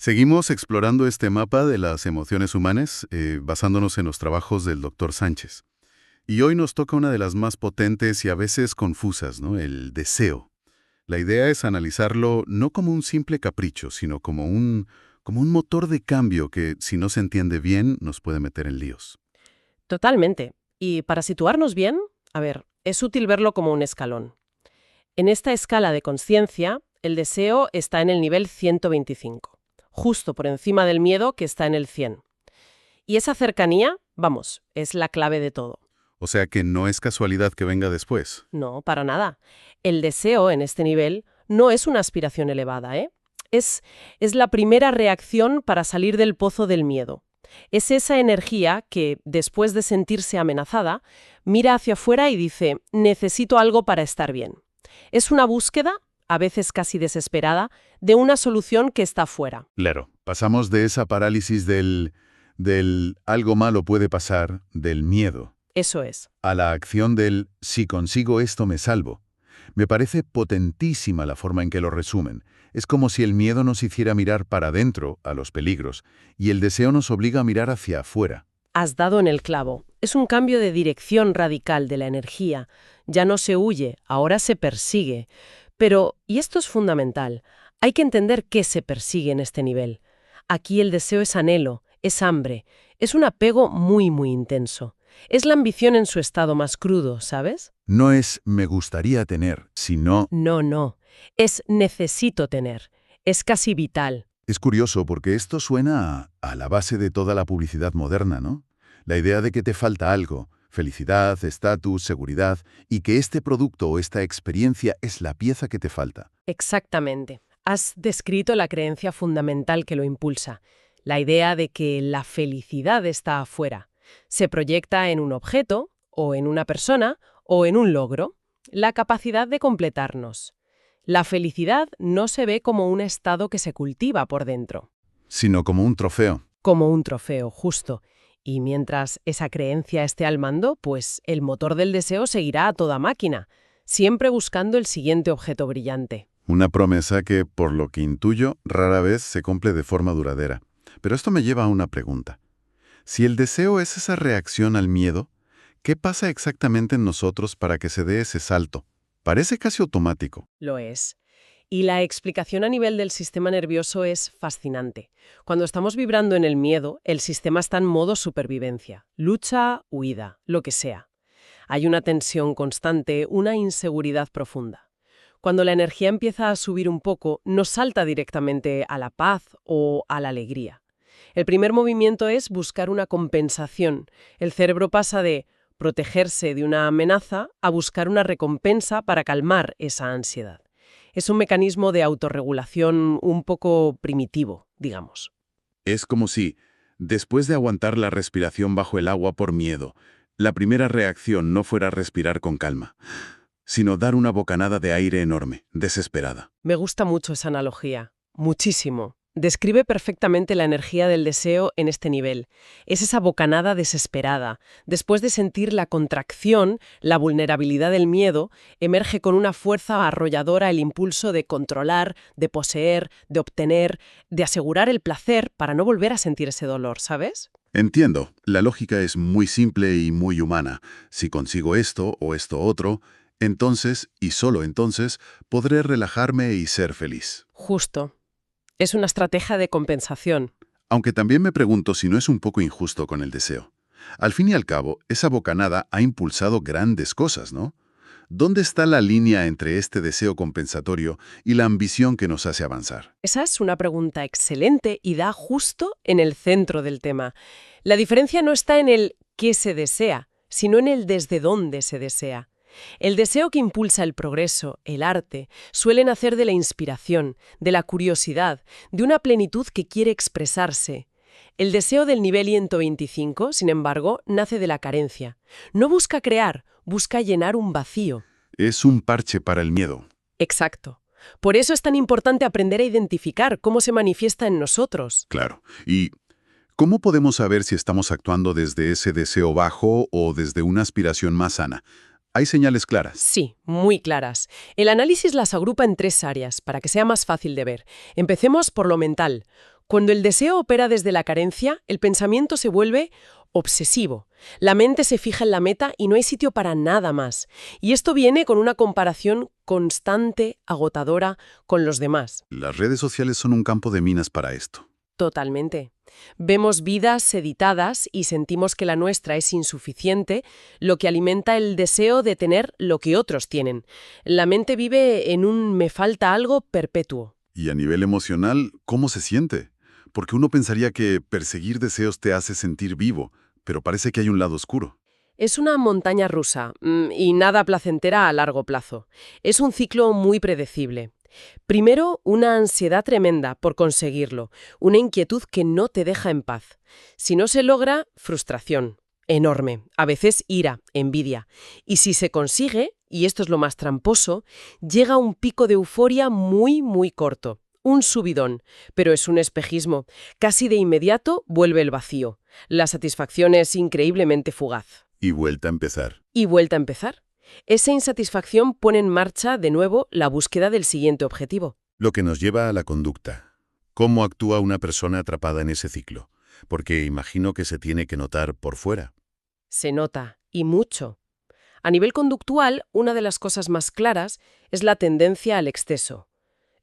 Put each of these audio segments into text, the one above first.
Seguimos explorando este mapa de las emociones humanas, basándonos en los trabajos del Dr. Sánchez. Y hoy nos toca una de las más potentes y a veces confusas, ¿no? El deseo. La idea es analizarlo no como un simple capricho, sino como un motor de cambio que, si no se entiende bien, nos puede meter en líos. Totalmente. Y para situarnos bien, a ver, es útil verlo como un escalón. En esta escala de consciencia, el deseo está en el nivel 125, justo por encima del miedo que está en el 100. Y esa cercanía, vamos, es la clave de todo. O sea que no es casualidad que venga después. No, para nada. El deseo en este nivel no es una aspiración elevada, ¿eh? Es la primera reacción para salir del pozo del miedo. Es esa energía que, después de sentirse amenazada, mira hacia afuera y dice, necesito algo para estar bien. Es una búsqueda, a veces casi desesperada, de una solución que está fuera. Claro. Pasamos de esa parálisis del algo malo puede pasar, del miedo, Eso es. a la acción del si consigo esto me salvo. Me parece potentísima la forma en que lo resumen. Es como si el miedo nos hiciera mirar para adentro, a los peligros, y el deseo nos obliga a mirar hacia afuera. Has dado en el clavo. Es un cambio de dirección radical de la energía. Ya no se huye, ahora se persigue. Pero, y esto es fundamental, hay que entender qué se persigue en este nivel. Aquí el deseo es anhelo, es hambre, es un apego muy, muy intenso. Es la ambición en su estado más crudo, ¿sabes? No es me gustaría tener, sino... No, no. Es necesito tener. Es casi vital. Es curioso porque esto suena a la base de toda la publicidad moderna, ¿no? La idea de que te falta algo, felicidad, estatus, seguridad, y que este producto o esta experiencia es la pieza que te falta. Exactamente. Has descrito la creencia fundamental que lo impulsa. La idea de que la felicidad está afuera. Se proyecta en un objeto, o en una persona, o en un logro. La capacidad de completarnos. La felicidad no se ve como un estado que se cultiva por dentro, Sino como un trofeo. como un trofeo, justo. Y mientras esa creencia esté al mando, pues el motor del deseo seguirá a toda máquina, siempre buscando el siguiente objeto brillante. Una promesa que, por lo que intuyo, rara vez se cumple de forma duradera. Pero esto me lleva a una pregunta. Si el deseo es esa reacción al miedo, ¿qué pasa exactamente en nosotros para que se dé ese salto? Parece casi automático. Lo es. Y la explicación a nivel del sistema nervioso es fascinante. Cuando estamos vibrando en el miedo, el sistema está en modo supervivencia, lucha, huida, lo que sea. Hay una tensión constante, una inseguridad profunda. Cuando la energía empieza a subir un poco, no salta directamente a la paz o a la alegría. El primer movimiento es buscar una compensación. El cerebro pasa de protegerse de una amenaza a buscar una recompensa para calmar esa ansiedad. Es un mecanismo de autorregulación un poco primitivo, digamos. Es como si, después de aguantar la respiración bajo el agua por miedo, la primera reacción no fuera respirar con calma, sino dar una bocanada de aire enorme, desesperada. Me gusta mucho esa analogía, muchísimo. Describe perfectamente la energía del deseo en este nivel. Es esa bocanada desesperada. Después de sentir la contracción, la vulnerabilidad del miedo, emerge con una fuerza arrolladora el impulso de controlar, de poseer, de obtener, de asegurar el placer para no volver a sentir ese dolor, ¿sabes? Entiendo, la lógica es muy simple y muy humana. Si consigo esto o esto otro, entonces, y solo entonces, podré relajarme y ser feliz. Justo. Es una estrategia de compensación. Aunque también me pregunto si no es un poco injusto con el deseo. Al fin y al cabo, esa bocanada ha impulsado grandes cosas, ¿no? ¿Dónde está la línea entre este deseo compensatorio y la ambición que nos hace avanzar? Esa es una pregunta excelente y da justo en el centro del tema. La diferencia no está en el qué se desea, sino en el desde dónde se desea. El deseo que impulsa el progreso, el arte, suele nacer de la inspiración, de la curiosidad, de una plenitud que quiere expresarse. El deseo del nivel 125, sin embargo, nace de la carencia. No busca crear, busca llenar un vacío. Es un parche para el miedo. Exacto. Por eso es tan importante aprender a identificar cómo se manifiesta en nosotros. Claro. ¿Y cómo podemos saber si estamos actuando desde ese deseo bajo o desde una aspiración más sana? ¿Hay señales claras? Sí, muy claras. El análisis las agrupa en 3 áreas, para que sea más fácil de ver. Empecemos por lo mental. Cuando el deseo opera desde la carencia, el pensamiento se vuelve obsesivo. La mente se fija en la meta y no hay sitio para nada más. Y esto viene con una comparación constante, agotadora, con los demás. Las redes sociales son un campo de minas para esto. Totalmente. Vemos vidas editadas y sentimos que la nuestra es insuficiente, lo que alimenta el deseo de tener lo que otros tienen. La mente vive en un me falta algo perpetuo. Y a nivel emocional, ¿cómo se siente? Porque uno pensaría que perseguir deseos te hace sentir vivo, pero parece que hay un lado oscuro. Es una montaña rusa, y nada placentera a largo plazo. Es un ciclo muy predecible. Primero, una ansiedad tremenda por conseguirlo, una inquietud que no te deja en paz. Si no se logra, frustración enorme, a veces ira, envidia. Y si se consigue, y esto es lo más tramposo, llega un pico de euforia muy, muy corto. Un subidón, pero es un espejismo. Casi de inmediato vuelve el vacío. La satisfacción es increíblemente fugaz. Y vuelta a empezar. Y vuelta a empezar. Esa insatisfacción pone en marcha de nuevo la búsqueda del siguiente objetivo. Lo que nos lleva a la conducta. ¿Cómo actúa una persona atrapada en ese ciclo? Porque imagino que se tiene que notar por fuera. Se nota, y mucho. A nivel conductual, una de las cosas más claras es la tendencia al exceso.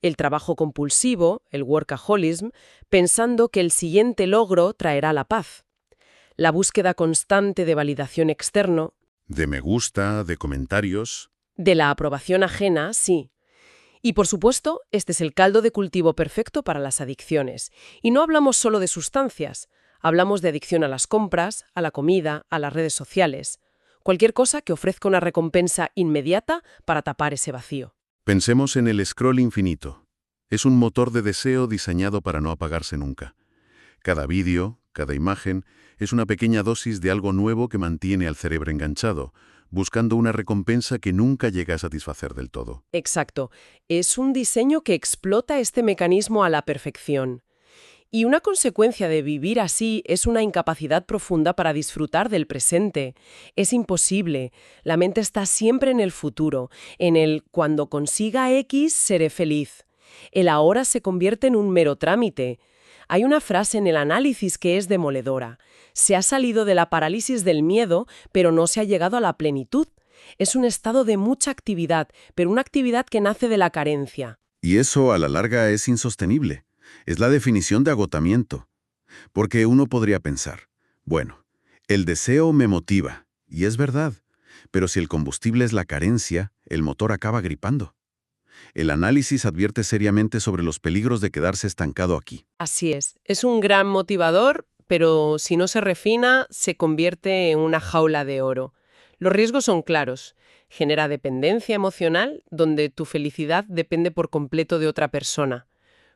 El trabajo compulsivo, el workaholism, pensando que el siguiente logro traerá la paz. La búsqueda constante de validación externo, De me gusta, de comentarios. de la aprobación ajena, sí. Y por supuesto, este es el caldo de cultivo perfecto para las adicciones. Y no hablamos solo de sustancias, hablamos de adicción a las compras, a la comida, a las redes sociales. Cualquier cosa que ofrezca una recompensa inmediata para tapar ese vacío. Pensemos en el scroll infinito. Es un motor de deseo diseñado para no apagarse nunca. Cada vídeo, cada imagen, es una pequeña dosis de algo nuevo que mantiene al cerebro enganchado, buscando una recompensa que nunca llega a satisfacer del todo. Exacto. Es un diseño que explota este mecanismo a la perfección. Y una consecuencia de vivir así es una incapacidad profunda para disfrutar del presente. Es imposible. La mente está siempre en el futuro, en el cuando consiga X seré feliz. El ahora se convierte en un mero trámite. Hay una frase en el análisis que es demoledora. Se ha salido de la parálisis del miedo, pero no se ha llegado a la plenitud. Es un estado de mucha actividad, pero una actividad que nace de la carencia. Y eso a la larga es insostenible. Es la definición de agotamiento. Porque uno podría pensar, bueno, el deseo me motiva, y es verdad, pero si el combustible es la carencia, el motor acaba gripando. El análisis advierte seriamente sobre los peligros de quedarse estancado aquí. Así es un gran motivador, pero si no se refina, se convierte en una jaula de oro. Los riesgos son claros. Genera dependencia emocional, donde tu felicidad depende por completo de otra persona.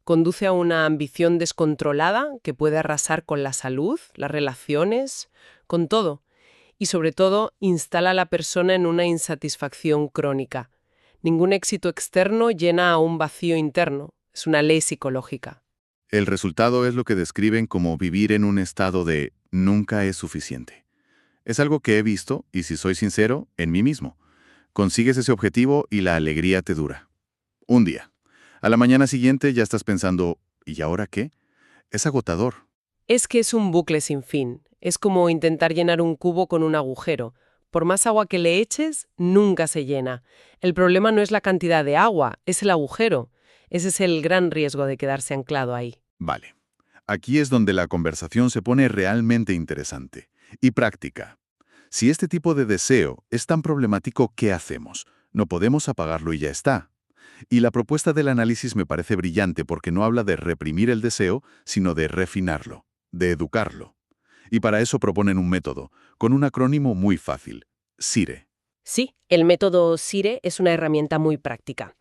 Conduce a una ambición descontrolada que puede arrasar con la salud, las relaciones, con todo. Y sobre todo, instala a la persona en una insatisfacción crónica. Ningún éxito externo llena a un vacío interno. Es una ley psicológica. El resultado es lo que describen como vivir en un estado de nunca es suficiente. Es algo que he visto, y si soy sincero, en mí mismo. Consigues ese objetivo y la alegría te dura. Un día. A la mañana siguiente ya estás pensando, ¿y ahora qué? Es agotador. Es que es un bucle sin fin. Es como intentar llenar un cubo con un agujero. Por más agua que le eches, nunca se llena. El problema no es la cantidad de agua, es el agujero. Ese es el gran riesgo de quedarse anclado ahí. Vale. Aquí es donde la conversación se pone realmente interesante y práctica. Si este tipo de deseo es tan problemático, ¿qué hacemos? No podemos apagarlo y ya está. Y la propuesta del análisis me parece brillante porque no habla de reprimir el deseo, sino de refinarlo, de educarlo. Y para eso proponen un método, con un acrónimo muy fácil, SIRE. Sí, el método SIRE es una herramienta muy práctica.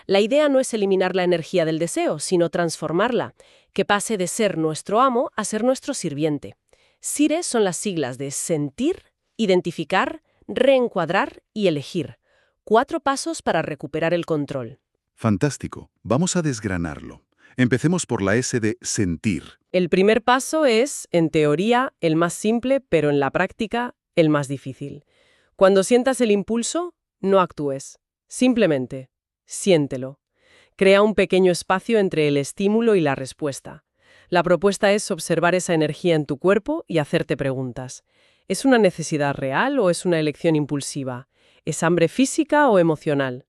La idea no es eliminar la energía del deseo, sino transformarla, que pase de ser nuestro amo a ser nuestro sirviente. SIRE son las siglas de sentir, identificar, reencuadrar y elegir. 4 pasos para recuperar el control. Fantástico. Vamos a desgranarlo. Empecemos por la S de sentir. El primer paso es, en teoría, el más simple, pero en la práctica, el más difícil. Cuando sientas el impulso, no actúes. Simplemente, siéntelo. Crea un pequeño espacio entre el estímulo y la respuesta. La propuesta es observar esa energía en tu cuerpo y hacerte preguntas. ¿Es una necesidad real o es una elección impulsiva? ¿Es hambre física o emocional?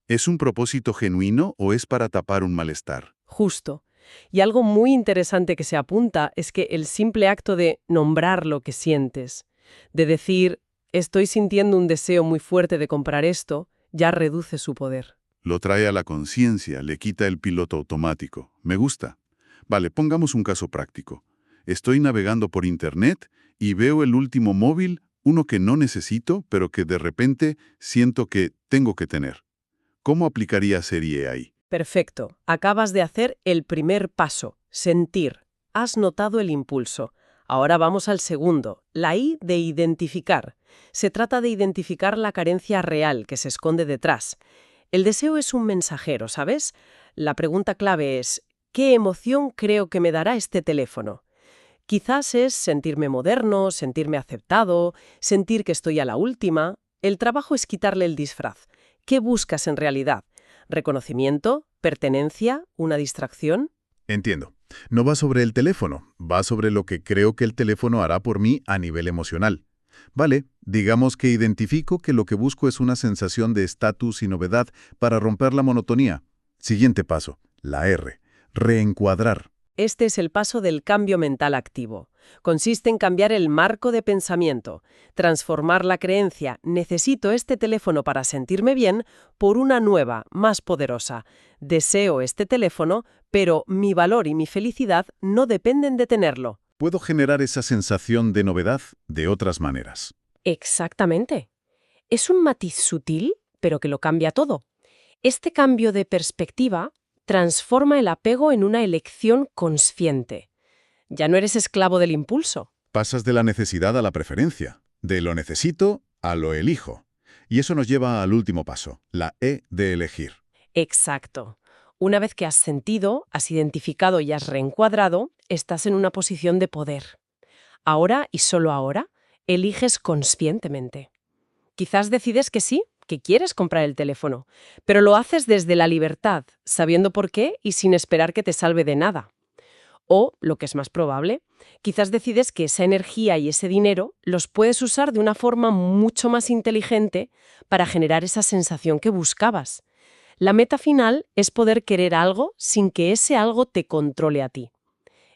¿Es un propósito genuino o es para tapar un malestar? Justo. Y algo muy interesante que se apunta es que el simple acto de nombrar lo que sientes, de decir, estoy sintiendo un deseo muy fuerte de comprar esto, ya reduce su poder. Lo trae a la conciencia, le quita el piloto automático. Me gusta. Vale, pongamos un caso práctico. Estoy navegando por Internet y veo el último móvil, uno que no necesito, pero que de repente siento que tengo que tener. ¿Cómo aplicaría Serie ahí? Perfecto. Acabas de hacer el primer paso, sentir. Has notado el impulso. Ahora vamos al segundo, la I de identificar. Se trata de identificar la carencia real que se esconde detrás. El deseo es un mensajero, ¿sabes? La pregunta clave es, ¿qué emoción creo que me dará este teléfono? Quizás es sentirme moderno, sentirme aceptado, sentir que estoy a la última. El trabajo es quitarle el disfraz. ¿Qué buscas en realidad? ¿Reconocimiento? ¿Pertenencia? ¿Una distracción? Entiendo. No va sobre el teléfono, va sobre lo que creo que el teléfono hará por mí a nivel emocional. Vale, digamos que identifico que lo que busco es una sensación de estatus y novedad para romper la monotonía. Siguiente paso, la R. Reencuadrar. Este es el paso del cambio mental activo. Consiste en cambiar el marco de pensamiento, transformar la creencia «necesito este teléfono para sentirme bien» por una nueva, más poderosa. Deseo este teléfono, pero mi valor y mi felicidad no dependen de tenerlo. Puedo generar esa sensación de novedad de otras maneras. Exactamente. Es un matiz sutil, pero que lo cambia todo. Este cambio de perspectiva transforma el apego en una elección consciente. Ya no eres esclavo del impulso. Pasas de la necesidad a la preferencia, de lo necesito a lo elijo. Y eso nos lleva al último paso, la E de elegir. Exacto. Una vez que has sentido, has identificado y has reencuadrado, estás en una posición de poder. Ahora y solo ahora, eliges conscientemente. Quizás decides que sí, que quieres comprar el teléfono, pero lo haces desde la libertad, sabiendo por qué y sin esperar que te salve de nada. O, lo que es más probable, quizás decides que esa energía y ese dinero los puedes usar de una forma mucho más inteligente para generar esa sensación que buscabas. La meta final es poder querer algo sin que ese algo te controle a ti.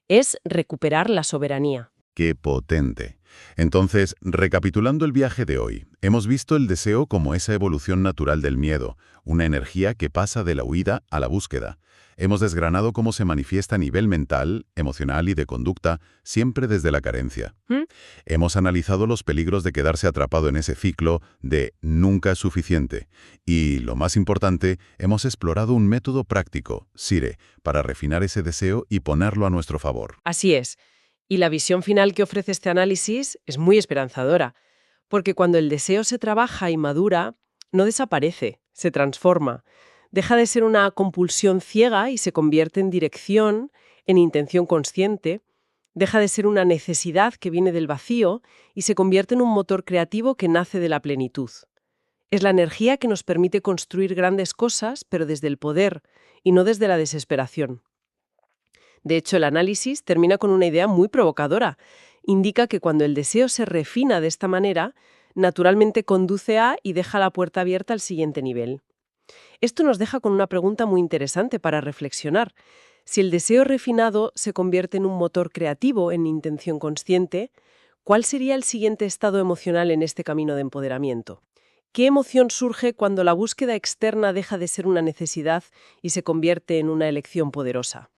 Es recuperar la soberanía. ¡Qué potente! Entonces, recapitulando el viaje de hoy, hemos visto el deseo como esa evolución natural del miedo, una energía que pasa de la huida a la búsqueda. Hemos desgranado cómo se manifiesta a nivel mental, emocional y de conducta, siempre desde la carencia. Hemos analizado los peligros de quedarse atrapado en ese ciclo de nunca es suficiente. Y, lo más importante, hemos explorado un método práctico, SIRE, para refinar ese deseo y ponerlo a nuestro favor. Así es. Y la visión final que ofrece este análisis es muy esperanzadora, porque cuando el deseo se trabaja y madura, no desaparece, se transforma. Deja de ser una compulsión ciega y se convierte en dirección, en intención consciente. Deja de ser una necesidad que viene del vacío y se convierte en un motor creativo que nace de la plenitud. Es la energía que nos permite construir grandes cosas, pero desde el poder y no desde la desesperación. De hecho, el análisis termina con una idea muy provocadora. Indica que cuando el deseo se refina de esta manera, naturalmente conduce a y deja la puerta abierta al siguiente nivel. Esto nos deja con una pregunta muy interesante para reflexionar. Si el deseo refinado se convierte en un motor creativo en intención consciente, ¿cuál sería el siguiente estado emocional en este camino de empoderamiento? ¿Qué emoción surge cuando la búsqueda externa deja de ser una necesidad y se convierte en una elección poderosa?